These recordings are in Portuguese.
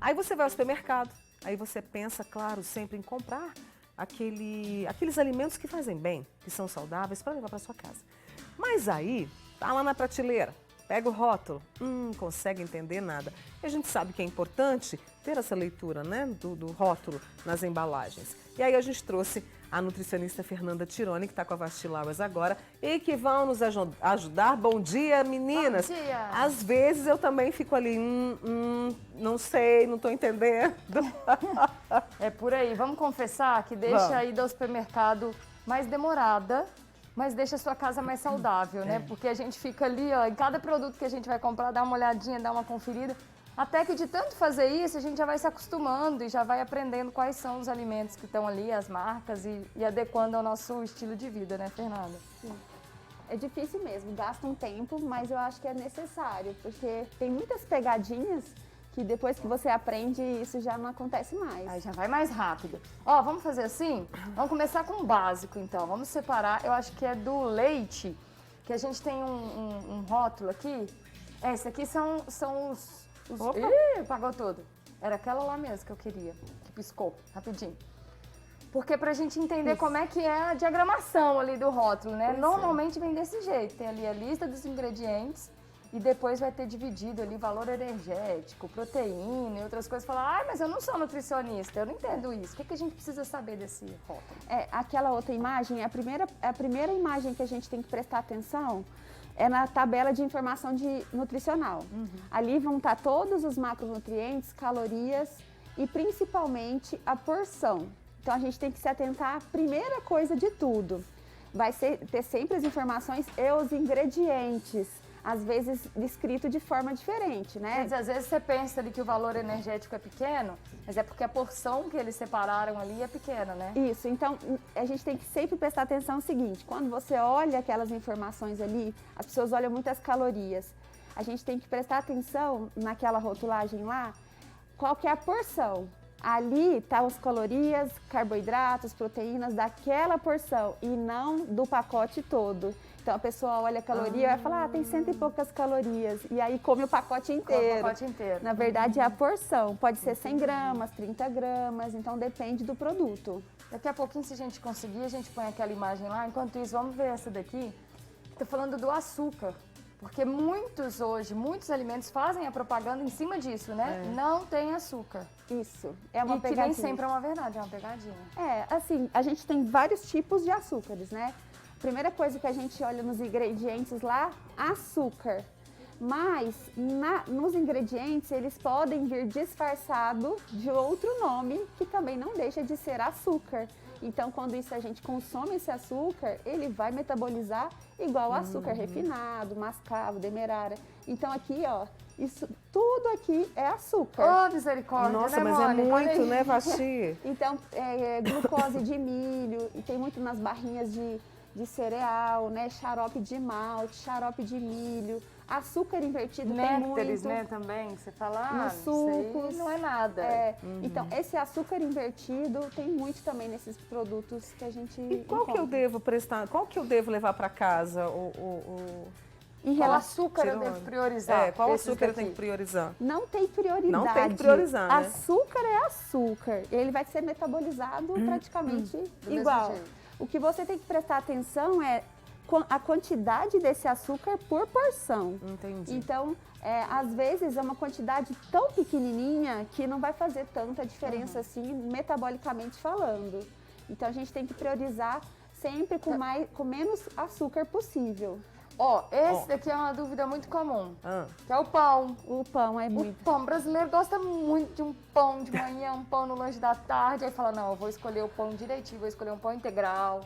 Aí você vai ao supermercado, aí você pensa, claro, sempre em comprar aqueles alimentos que fazem bem, que são saudáveis para levar para sua casa. Mas aí, tá lá na prateleira, pega o rótulo, consegue entender nada. E a gente sabe que é importante ter essa leitura, né, do rótulo nas embalagens. E aí a gente trouxe a nutricionista Fernanda Tironi, que está com a Vasti Lauers agora, e que vão nos ajudar. Bom dia, meninas! Bom dia! Às vezes eu também fico ali, não sei, não estou entendendo. É por aí. Vamos confessar que deixa a ida ao supermercado mais demorada, mas deixa a sua casa mais saudável, né? Porque a gente fica ali, ó, em cada produto que a gente vai comprar, dá uma olhadinha, dá uma conferida. Até que de tanto fazer isso, a gente já vai se acostumando e já vai aprendendo quais são os alimentos que estão ali, as marcas e adequando ao nosso estilo de vida, né, Fernanda? Sim. É difícil mesmo, gasta um tempo, mas eu acho que é necessário, porque tem muitas pegadinhas que depois que você aprende, isso já não acontece mais. Aí já vai mais rápido. Ó, vamos fazer assim? Vamos começar com o básico, então. Vamos separar, eu acho que é do leite, que a gente tem um rótulo aqui. Esse aqui são os... Opa. Ih, apagou tudo. Era aquela lá mesmo que eu queria, que piscou, rapidinho. Porque pra gente entender como é que é a diagramação ali do rótulo, né? Normalmente vem desse jeito, tem ali a lista dos ingredientes e depois vai ter dividido ali valor energético, proteína e outras coisas. Falar, mas eu não sou nutricionista, eu não entendo isso. O que a gente precisa saber desse rótulo? Aquela outra imagem, a primeira imagem que a gente tem que prestar atenção é na tabela de informação nutricional. Ali vão estar todos os macronutrientes, calorias e principalmente a porção. Então a gente tem que se atentar à primeira coisa de tudo. Vai ter sempre as informações e os ingredientes, às vezes descrito de forma diferente, né? Quer dizer, às vezes você pensa ali que o valor energético é pequeno, mas é porque a porção que eles separaram ali é pequena, né? Isso, então a gente tem que sempre prestar atenção no seguinte, quando você olha aquelas informações ali, as pessoas olham muitas calorias, a gente tem que prestar atenção naquela rotulagem lá, qual que é a porção. Ali tá as calorias, carboidratos, proteínas daquela porção e não do pacote todo. Então a pessoa olha a caloria e vai falar, tem 100 e poucas calorias. E aí come o pacote inteiro. Come o pacote inteiro. Na verdade é a porção. Pode ser 100 gramas, 30 gramas, então depende do produto. Daqui a pouquinho, se a gente conseguir, a gente põe aquela imagem lá. Enquanto isso, vamos ver essa daqui. Estou falando do açúcar. Porque muitos alimentos fazem a propaganda em cima disso, né? Não tem açúcar. Isso, é uma pegadinha. E que nem sempre é uma verdade, é uma pegadinha. Assim, a gente tem vários tipos de açúcares, né? Primeira coisa que a gente olha nos ingredientes lá, açúcar. Mas nos ingredientes eles podem vir disfarçado de outro nome que também não deixa de ser açúcar. Então, quando a gente consome esse açúcar, ele vai metabolizar igual açúcar refinado, mascavo, demerara. Então, aqui, ó, isso tudo aqui é açúcar. Oh, misericórdia, Nossa, né, mas Mônica? é muito, né, Vasti? Então, glucose de milho, e tem muito nas barrinhas de cereal, né, xarope de malte, xarope de milho, açúcar invertido Néctares, tem muito. né, também, você fala, Nos sucos. isso aí não é nada. Então, esse açúcar invertido tem muito também nesses produtos que a gente E qual que eu devo prestar, qual que eu devo levar para casa? Qual açúcar eu devo priorizar? Qual açúcar eu tenho que priorizar? Não tem prioridade. Não tem que priorizar, né? Açúcar é açúcar. Ele vai ser metabolizado praticamente igual. O que você tem que prestar atenção é a quantidade desse açúcar por porção. Entendi. Então, às vezes é uma quantidade tão pequenininha que não vai fazer tanta diferença assim, metabolicamente falando. Então, a gente tem que priorizar sempre com menos açúcar possível. Esse daqui é uma dúvida muito comum, que é o pão. O pão é muito... O pão brasileiro gosta muito de um pão de manhã, um pão no lanche da tarde, aí fala, não, eu vou escolher o pão direitinho, vou escolher um pão integral.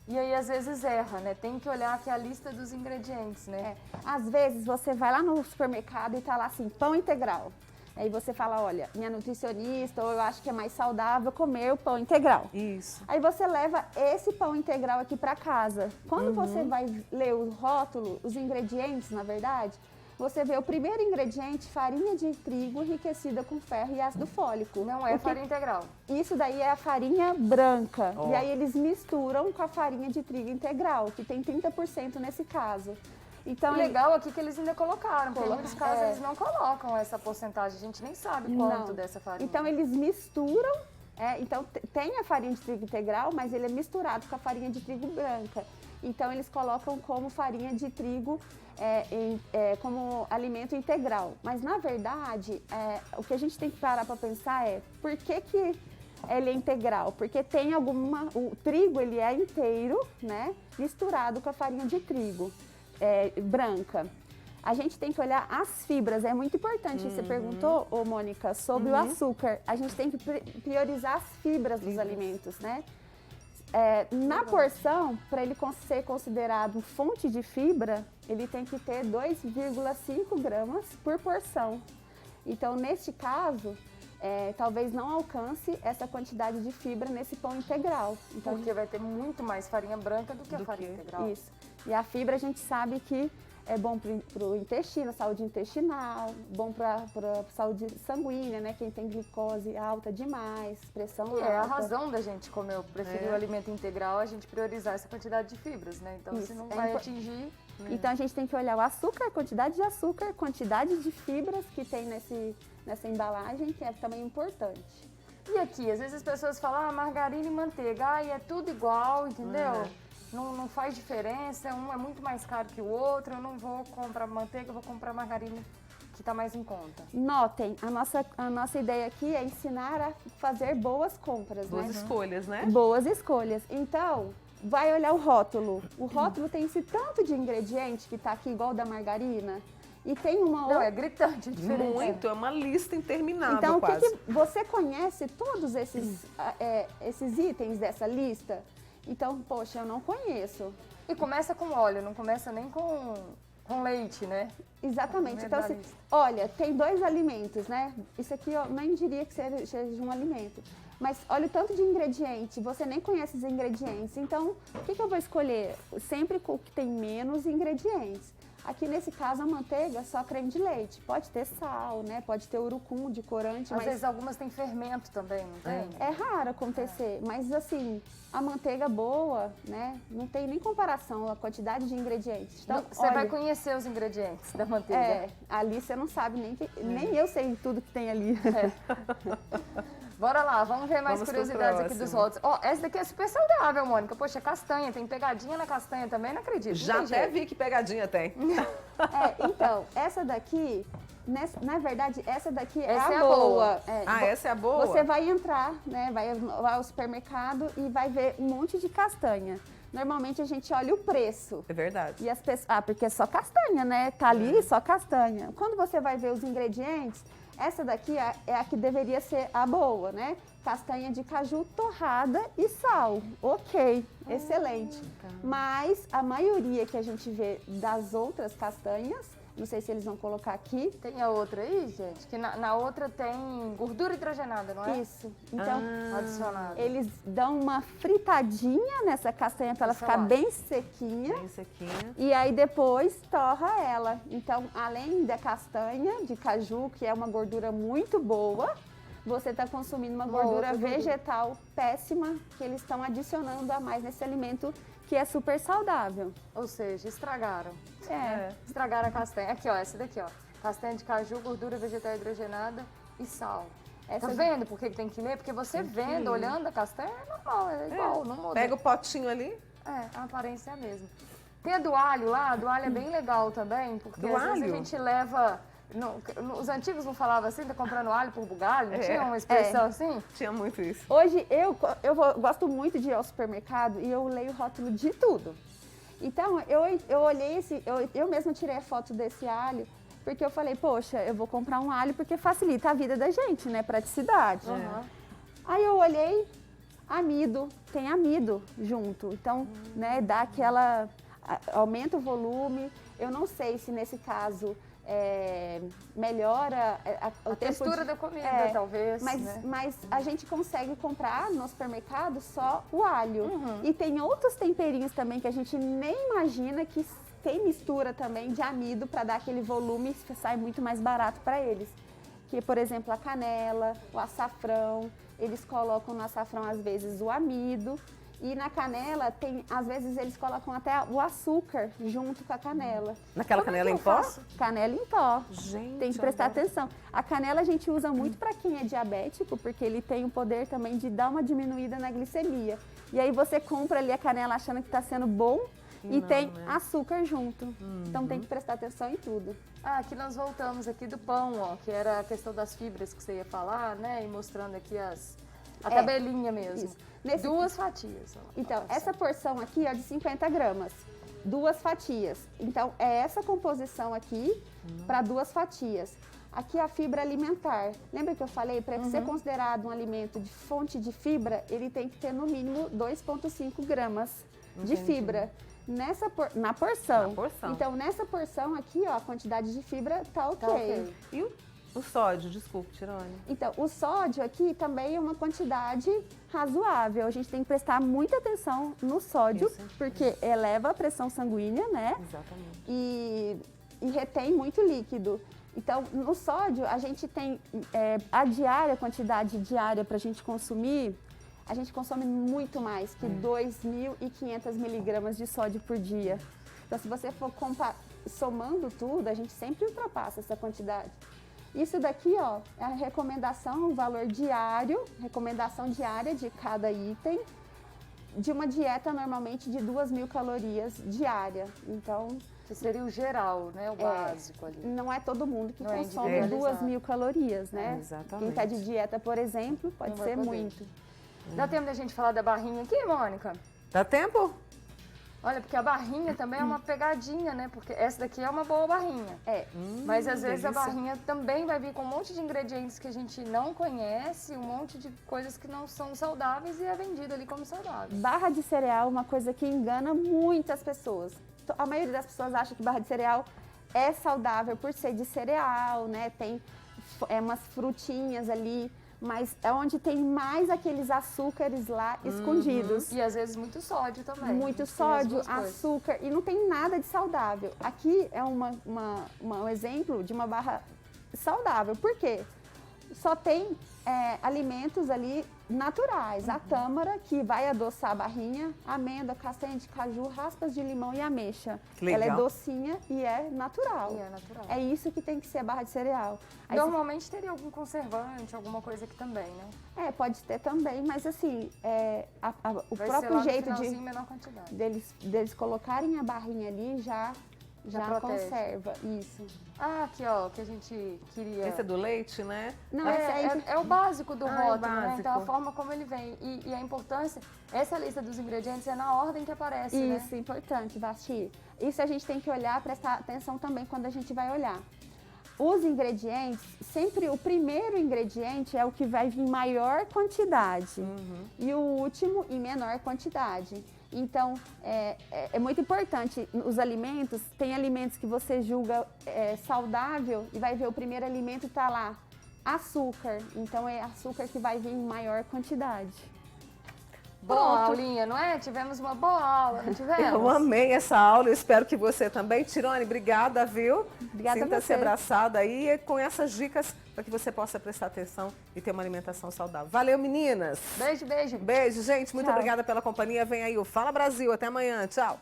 E aí, às vezes, erra, né? Tem que olhar aqui a lista dos ingredientes, né? Às vezes, você vai lá no supermercado e tá lá assim, pão integral. Aí você fala, olha, minha nutricionista, ou eu acho que é mais saudável comer o pão integral. Isso. Aí você leva esse pão integral aqui para casa. Quando você vai ler o rótulo, os ingredientes, na verdade, você vê o primeiro ingrediente, farinha de trigo enriquecida com ferro e ácido fólico. Não é farinha integral. Isso daí é a farinha branca. E aí eles misturam com a farinha de trigo integral, que tem 30% nesse caso. Então, O legal aqui que eles ainda colocaram, porque em muitos casos É. eles não colocam essa porcentagem, a gente nem sabe quanto Não. dessa farinha. Então eles misturam, então tem a farinha de trigo integral, mas ele é misturado com a farinha de trigo branca. Então eles colocam como farinha de trigo como alimento integral. Mas na verdade, o que a gente tem que parar para pensar é por que ele é integral? Porque tem o trigo ele é inteiro, né, misturado com a farinha de trigo branca. A gente tem que olhar as fibras, é muito importante. Você perguntou, Mônica, sobre o açúcar. A gente tem que priorizar as fibras dos alimentos, né? Na porção, para ele ser considerado fonte de fibra, ele tem que ter 2,5 gramas por porção. Então, neste caso, talvez não alcance essa quantidade de fibra nesse pão integral. Então, Porque vai ter muito mais farinha branca do que a farinha integral. isso. E a fibra a gente sabe que é bom para o intestino, saúde intestinal, bom para a saúde sanguínea, né? Quem tem glicose alta demais, pressão alta. E é a razão da gente comer, preferir o alimento integral, a gente priorizar essa quantidade de fibras, né? Então, Isso, se não é vai atingir... Então a gente tem que olhar o açúcar, quantidade de açúcar, quantidade de fibras que tem nessa embalagem, que é também importante. E aqui, às vezes as pessoas falam, margarina e manteiga, é tudo igual, entendeu? Não faz diferença, um é muito mais caro que o outro, eu não vou comprar manteiga, eu vou comprar margarina que está mais em conta. Notem, a nossa ideia aqui é ensinar a fazer boas compras, Boas né? escolhas, né? Boas escolhas. Então, vai olhar o rótulo. O rótulo tem esse tanto de ingrediente que tá aqui igual da margarina. E tem uma Não, outra... é gritante a diferença. Muito, é uma lista interminável Então, quase. você conhece todos esses itens dessa lista? Então, poxa, eu não conheço. E começa com óleo, não começa nem com leite, né? Exatamente. Então, Verdade. olha, tem 2 alimentos, né? Isso aqui eu nem diria que seja um alimento. Mas olha o tanto de ingrediente, você nem conhece os ingredientes. Então, o que eu vou escolher? Sempre o que tem menos ingredientes. Aqui nesse caso a manteiga é só creme de leite. Pode ter sal, né? Pode ter urucum de corante, Às mas vezes algumas têm fermento também, não tem? é raro acontecer. Mas assim, a manteiga boa, né? Não tem nem comparação a quantidade de ingredientes. Então, Você vai conhecer os ingredientes da manteiga. Ali você não sabe nem eu sei tudo que tem ali. Bora lá, vamos ver mais Vamos pro curiosidades aqui dos próximo. rótulos. Ó, essa daqui é super saudável, Mônica. Poxa, castanha, tem pegadinha na castanha também, não acredito. Já não tem até jeito. vi que pegadinha tem. Então, essa daqui, na verdade, essa daqui Essa é a boa. Essa é a boa? Você vai entrar, né? Vai ao supermercado e vai ver um monte de castanha. Normalmente a gente olha o preço. É verdade. E as pessoas, porque é só castanha, né? Tá ali só castanha. Quando você vai ver os ingredientes, essa daqui é a que deveria ser a boa, né? Castanha de caju torrada e sal. Ok, excelente. Mas a maioria que a gente vê das outras castanhas, não sei se eles vão colocar aqui. Tem a outra aí, gente, que na outra tem gordura hidrogenada, não é? Isso. Então, Adicionada. eles dão uma fritadinha nessa castanha para ela Isso eu ficar acho. bem sequinha. Bem sequinha. E aí depois torra ela. Então, além da castanha de caju, que é uma gordura muito boa, você está consumindo uma gordura outra gordura. vegetal péssima que eles estão adicionando a mais nesse alimento que é super saudável. Ou seja, estragaram. É. Estragaram a castanha. Aqui, ó, essa daqui, ó. Castanha de caju, gordura vegetal hidrogenada e sal. Essa Tá vendo por que tem que ler? Porque você vendo, olhando a castanha, é normal, é igual, não muda. Pega o potinho ali. A aparência é a mesma. Tem a do alho lá, a do alho é bem legal também, porque Do às vezes alho? a gente leva... os antigos não falavam assim, tá comprando alho por bugalho? Não tinha uma expressão assim? Tinha muito isso. Hoje eu gosto muito de ir ao supermercado e eu leio o rótulo de tudo. Então eu olhei eu mesma tirei a foto desse alho, porque eu falei, poxa, eu vou comprar um alho porque facilita a vida da gente, né? Praticidade. Aí eu olhei, amido, tem amido junto. Então, né, dá aquela. Aumenta o volume. Eu não sei se nesse caso melhora o A tempo textura da comida, talvez. né? mas a gente consegue comprar no supermercado só o alho. E tem outros temperinhos também que a gente nem imagina que tem mistura também de amido para dar aquele volume e sai muito mais barato para eles. Que, por exemplo, a canela, o açafrão, eles colocam no açafrão às vezes o amido E na canela, às vezes eles colocam até o açúcar junto com a canela. Naquela canela em pó? Canela em pó. Gente, Tem que prestar olha. atenção. A canela a gente usa muito para quem é diabético, porque ele tem o poder também de dar uma diminuída na glicemia. E aí você compra ali a canela achando que está sendo bom e Não, tem né? açúcar junto. Então tem que prestar atenção em tudo. Ah, aqui nós voltamos aqui do pão, ó, que era a questão das fibras que você ia falar, né? E mostrando aqui a tabelinha mesmo. Isso. 2 fatias. Ó, Então, essa porção aqui é de 50 gramas, 2 fatias. Então, é essa composição aqui para 2 fatias. Aqui a fibra alimentar. Lembra que eu falei, para ser considerado um alimento de fonte de fibra, ele tem que ter no mínimo 2,5 gramas de Entendi. fibra. Na porção. Na porção. Então, nessa porção aqui, ó, a quantidade de fibra tá ok. Tá ok. E o sódio, desculpe, Tirone. Então, o sódio aqui também é uma quantidade razoável. A gente tem que prestar muita atenção no sódio, Isso. porque eleva a pressão sanguínea, né? Exatamente. E retém muito líquido. Então, no sódio, a gente tem a quantidade diária para a gente consumir, a gente consome muito mais que 2.500 miligramas de sódio por dia. Então, se você for somando tudo, a gente sempre ultrapassa essa quantidade. Isso daqui, ó, é a recomendação, o valor diário, recomendação diária de cada item, de uma dieta normalmente de 2.000 calorias diária. Então, Que seria o geral, né? O básico ali. não é todo mundo que Não é consome individualizado. 2.000 calorias, né? Exatamente. Quem está de dieta, por exemplo, pode Não vai ser poder. muito. Dá tempo da gente falar da barrinha aqui, Mônica? Dá tempo? Olha, porque a barrinha também é uma pegadinha, né? Porque essa daqui é uma boa barrinha. Mas às vezes a delícia. barrinha também vai vir com um monte de ingredientes que a gente não conhece, um monte de coisas que não são saudáveis e é vendida ali como saudável. Barra de cereal é uma coisa que engana muitas pessoas. A maioria das pessoas acha que barra de cereal é saudável por ser de cereal, né? Tem umas frutinhas ali, mas é onde tem mais aqueles açúcares lá escondidos. E às vezes muito sódio também. Muito Tem as sódio, duas coisas. açúcar e não tem nada de saudável. Aqui é um exemplo de uma barra saudável. Por quê? Só tem alimentos ali naturais. A tâmara, que vai adoçar a barrinha, amêndoa, castanha de caju, raspas de limão e ameixa. Que legal. Ela é docinha e é natural. E é natural. É isso que tem que ser a barra de cereal. Aí Normalmente teria algum conservante, alguma coisa aqui também, né? pode ter também, mas assim, o Vai ser próprio lá no jeito finalzinho, menor quantidade. deles colocarem a barrinha ali já protege. conserva. Isso. Ah, aqui ó, que a gente queria... Esse é do leite, né? Não, esse aí É o básico do é o rótulo, né? básico. Então a forma como ele vem. E a importância, essa lista dos ingredientes é na ordem que aparece, né? Isso, importante, Basti. Isso a gente tem que olhar, prestar atenção também quando a gente vai olhar. Os ingredientes, sempre o primeiro ingrediente é o que vai vir em maior quantidade e o último em menor quantidade. Então, é muito importante, os alimentos, tem alimentos que você julga saudável e vai ver o primeiro alimento tá lá, açúcar. Então, é açúcar que vai vir em maior quantidade. Boa Pronto. aulinha, não é? Tivemos uma boa aula, não tivemos? Eu amei essa aula, eu espero que você também. Tirone, obrigada, viu? Obrigada a Sinta-se você. abraçada aí com essas dicas para que você possa prestar atenção e ter uma alimentação saudável. Valeu, meninas! Beijo, beijo. Beijo, gente. Muito Tchau. obrigada pela companhia. Vem aí o Fala Brasil. Até amanhã. Tchau.